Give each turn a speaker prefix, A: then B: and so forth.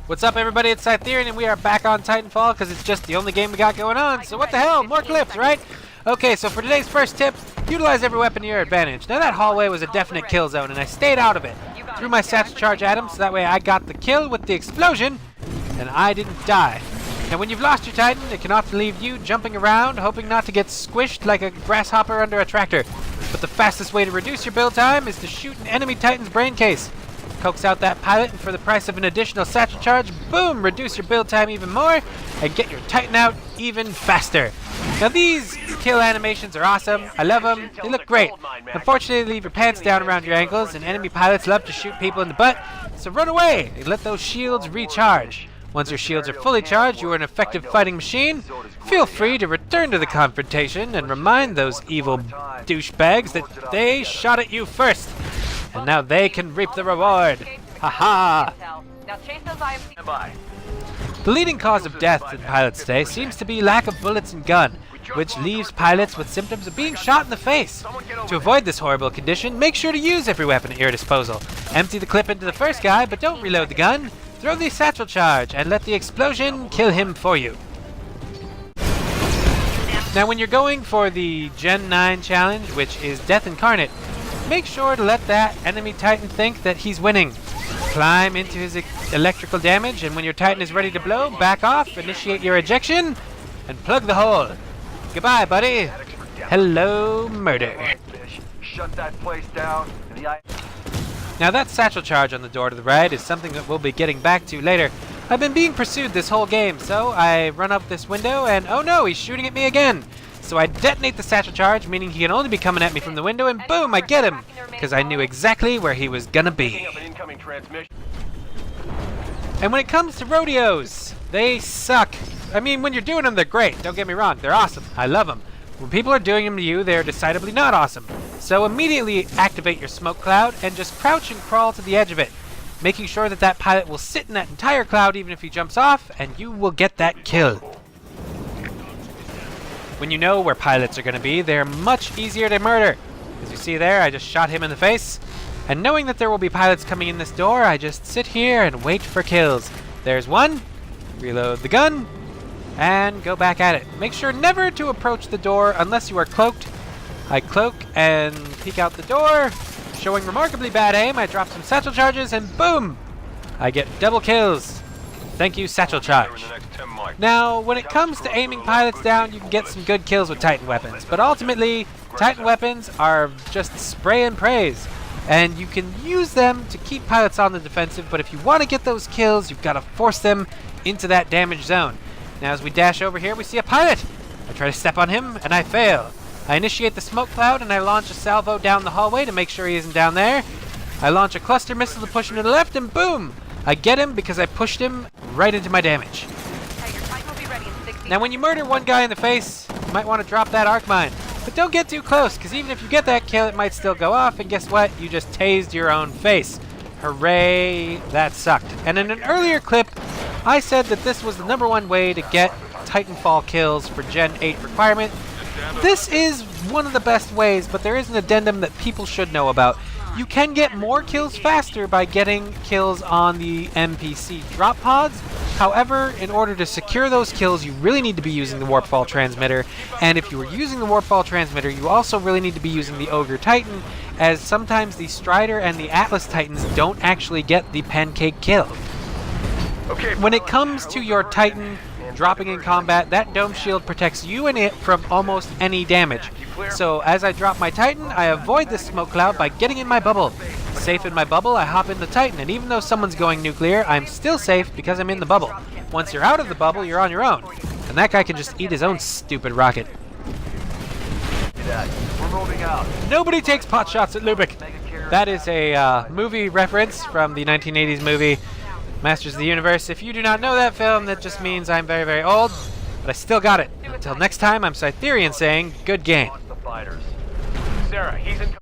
A: What's up, everybody? It's Cytherian, and we are back on Titanfall because it's just the only game we got going on. So what the hell? More clips, right? Okay, so for today's first tip, utilize every weapon to your advantage. Now that hallway was a definite kill zone, and I stayed out of it. Threw my satchel charge at him, so that way I got the kill with the explosion, and I didn't die. Now when you've lost your Titan, it can often leave you jumping around, hoping not to get squished like a grasshopper under a tractor. But the fastest way to reduce your build time is to shoot an enemy Titan's brain case. Coax out that pilot, and for the price of an additional satchel charge, boom, reduce your build time even more, and get your Titan out even faster. Now these kill animations are awesome. I love them. They look great. Unfortunately, they leave your pants down around your ankles, and enemy pilots love to shoot people in the butt, so run away and let those shields recharge. Once your shields are fully charged, you are an effective fighting machine. Feel free to return to the confrontation and remind those evil douchebags that they shot at you first. And now they can reap the reward. Haha! The leading cause of death in pilots today seems to be lack of bullets and gun, which leaves pilots with symptoms of being shot in the face. To avoid this horrible condition, make sure to use every weapon at your disposal. Empty the clip into the first guy, but don't reload the gun. Throw the satchel charge and let the explosion kill him for you. Now when you're going for the Gen 9 challenge, which is Death Incarnate, make sure to let that enemy Titan think that he's winning. Climb into his electrical damage, and when your Titan is ready to blow, back off, initiate your ejection, and plug the hole. Goodbye, buddy. Hello, murder.
B: Shut that place down.
A: Now that satchel charge on the door to the right is something that we'll be getting back to later. I've been being pursued this whole game, so I run up this window, and oh no, he's shooting at me again. So I detonate the satchel charge, meaning he can only be coming at me from the window, and boom, I get him! Because I knew exactly where he was gonna be. And when it comes to rodeos, they suck. I mean, when you're doing them, they're great. Don't get me wrong, they're awesome. I love them. When people are doing them to you, they're decidedly not awesome. So immediately activate your smoke cloud and just crouch and crawl to the edge of it, making sure that that pilot will sit in that entire cloud even if he jumps off, and you will get that kill. When you know where pilots are going to be, they're much easier to murder. As you see there, I just shot him in the face. And knowing that there will be pilots coming in this door, I just sit here and wait for kills. There's one. Reload the gun. And go back at it. Make sure never to approach the door unless you are cloaked. I cloak and peek out the door. Showing remarkably bad aim, I drop some satchel charges and boom! I get double kills. Thank you, satchel charge. Now, when it comes to aiming pilots down, you can get some good kills with Titan weapons, but ultimately, Titan weapons are just spray and praise, and you can use them to keep pilots on the defensive, but if you want to get those kills, you've got to force them into that damage zone. Now, as we dash over here, we see a pilot. I try to step on him, and I fail. I initiate the smoke cloud, and I launch a salvo down the hallway to make sure he isn't down there. I launch a cluster missile to push him to the left, and boom! I get him because I pushed him right into my damage. Now when you murder one guy in the face, you might want to drop that arc mine. But don't get too close, because even if you get that kill, it might still go off, and guess what? You just tased your own face. Hooray, that sucked. And in an earlier clip, I said that this was the #1 way to get Titanfall kills for Gen 8 requirement. This is one of the best ways, but there is an addendum that people should know about. You can get more kills faster by getting kills on the NPC drop pods. However, in order to secure those kills, you really need to be using the Warpfall transmitter. And if you are using the Warpfall transmitter, you also really need to be using the Ogre Titan, as sometimes the Strider and the Atlas Titans don't actually get the pancake kill. When it comes to your Titan dropping in combat, that dome shield protects you and it from almost any damage. So as I drop my Titan, I avoid this smoke cloud by getting in my bubble. Safe in my bubble, I hop in the Titan, and even though someone's going nuclear, I'm still safe because I'm in the bubble. Once you're out of the bubble, you're on your own. And that guy can just eat his own stupid rocket. Nobody takes pot shots at Lubick. That is a movie reference from the 1980s movie Masters of the Universe. If you do not know that film, that just means I'm very, very old, but I still got it. Until next time, I'm Cytherian saying, good game.
B: Sarah, he's in